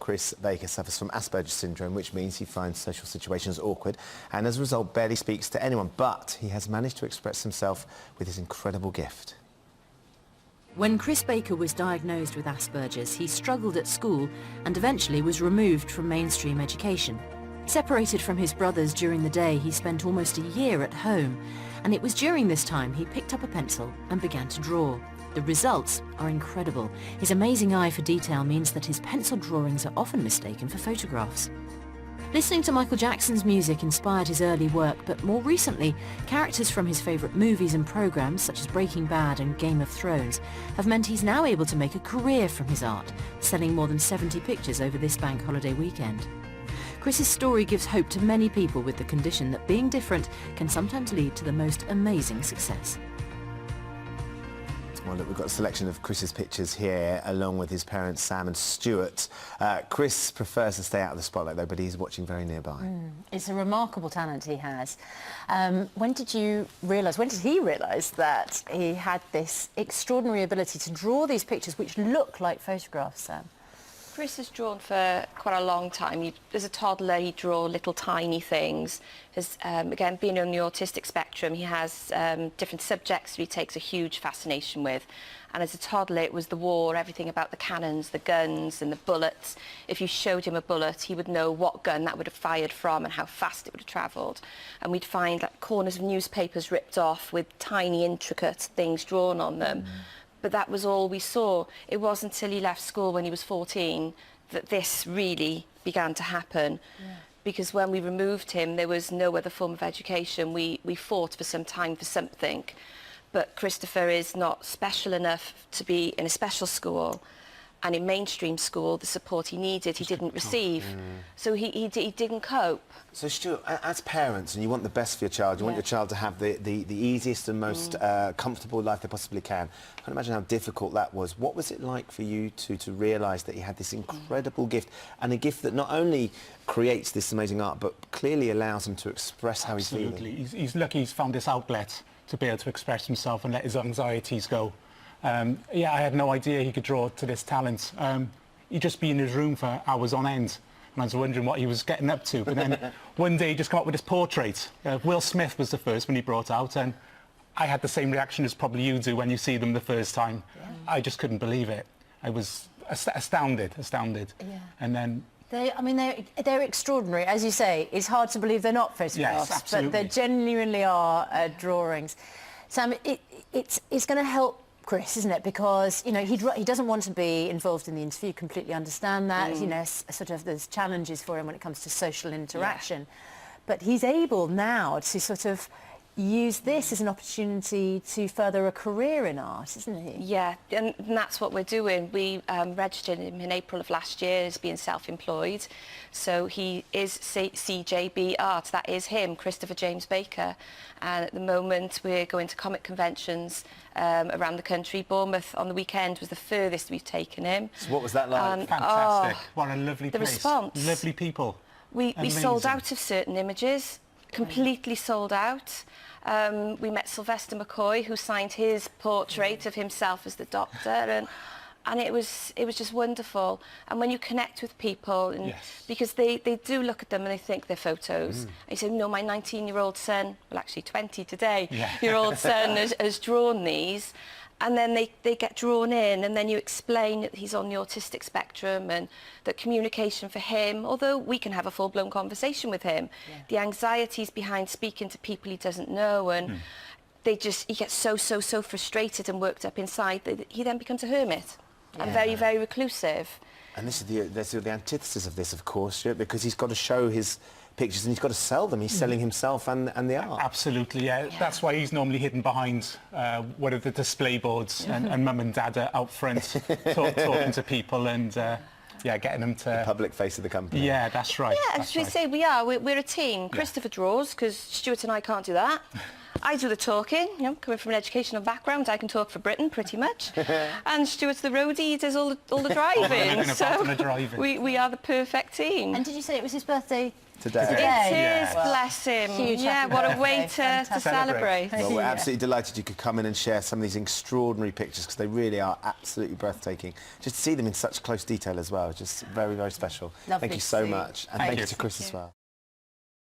Chris Baker suffers from Asperger's syndrome, which means he finds social situations awkward and as a result barely speaks to anyone, but he has managed to express himself with his incredible gift. When Chris Baker was diagnosed with Asperger's, he struggled at school and eventually was removed from mainstream education. Separated from his brothers during the day, he spent almost a year at home, and it was during this time he picked up a pencil and began to draw. The results are incredible. His amazing eye for detail means that his pencil drawings are often mistaken for photographs. Listening to Michael Jackson's music inspired his early work, but more recently, characters from his favourite movies and programmes such as Breaking Bad and Game of Thrones have meant he's now able to make a career from his art, selling more than 70 pictures over this bank holiday weekend. Chris's story gives hope to many people with the condition that being different can sometimes lead to the most amazing success. Well, look, we've got a selection of Chris's pictures here, along with his parents, Sam and Stuart. Chris prefers to stay out of the spotlight, though, but he's watching very nearby. It's a remarkable talent he has. When did he realise that he had this extraordinary ability to draw these pictures which look like photographs, Sam? Chris has drawn for quite a long time. As a toddler, he'd draw little tiny things. Again, being on the autistic spectrum, he has different subjects he takes a huge fascination with. And as a toddler, it was the war, everything about the cannons, the guns and the bullets. If you showed him a bullet, he would know what gun that would have fired from and how fast it would have travelled. And we'd find like, corners of newspapers ripped off with tiny, intricate things drawn on them. But that was all we saw. It wasn't until he left school when he was 14 that this really began to happen. Because when we removed him, there was no other form of education. We fought for some time for something. But Christopher is not special enough to be in a special school. And in mainstream school, the support he needed, he didn't receive. So he didn't cope. So, Stuart, as parents, and you want the best for your child, you want your child to have the easiest and most comfortable life they possibly can. I can imagine how difficult that was. What was it like for you to realise that he had this incredible gift, and a gift that not only creates this amazing art, but clearly allows him to express how he's feeling? Absolutely. He's lucky he's found this outlet to be able to express himself and let his anxieties go. Yeah, I had no idea he could draw to this talent. He'd just be in his room for hours on end, and I was wondering what he was getting up to. But then one day he just came up with this portrait. Will Smith was the first one he brought out, and I had the same reaction as probably you do when you see them the first time. I just couldn't believe it. I was astounded. Yeah. And then... They're extraordinary. As you say, it's hard to believe they're not photographs, yes, but they genuinely are drawings. Sam, it's going to help Chris, isn't it? Because, you know, he doesn't want to be involved in the interview, completely understand that. You know, sort of there's challenges for him when it comes to social interaction. But he's able now to sort of use this as an opportunity to further a career in art, isn't he? Yeah, and that's what we're doing. We registered him in April of last year as being self-employed. So he is CJB Art. That is him, Christopher James Baker. And at the moment we're going to comic conventions around the country. Bournemouth on the weekend was the furthest we've taken him. So what was that like? Fantastic. What a lovely place. The response. Lovely people. We sold out of certain images, completely sold out. We met Sylvester McCoy, who signed his portrait of himself as the Doctor, and it was just wonderful. And when you connect with people, and because they do look at them and they think they're photos. I said, no, my 19-year-old son, well actually 20 today, year old son has drawn these. And then they get drawn in, and then you explain that he's on the autistic spectrum and that communication for him, although we can have a full-blown conversation with him, the anxieties behind speaking to people he doesn't know, and he gets so frustrated and worked up inside that he then becomes a hermit and very, very reclusive. And this is the antithesis of this, of course, Stuart, because he's got to show his pictures and he's got to sell them. He's selling himself and the art. Absolutely, yeah. That's why he's normally hidden behind one of the display boards, and Mum and Dad are out front talking to people and getting them to... The public face of the company. Yeah, that's right. Yeah, as we say, we're a team. Christopher draws, because Stuart and I can't do that. I do the talking, you know, coming from an educational background, I can talk for Britain pretty much. And Stuart's the roadie, he does all the driving. We are the perfect team. And did you say it was his birthday? Today. It Today. is, Well, bless him. huge Yeah, happy what a birthday. way to Fantastic. celebrate. Well, we're Yeah. absolutely delighted you could come in and share some of these extraordinary pictures because they really are absolutely breathtaking. Just to see them in such close detail as well, just very, very special. Lovely Thank you to so see. much. And Thank thank you you. to Chris as well.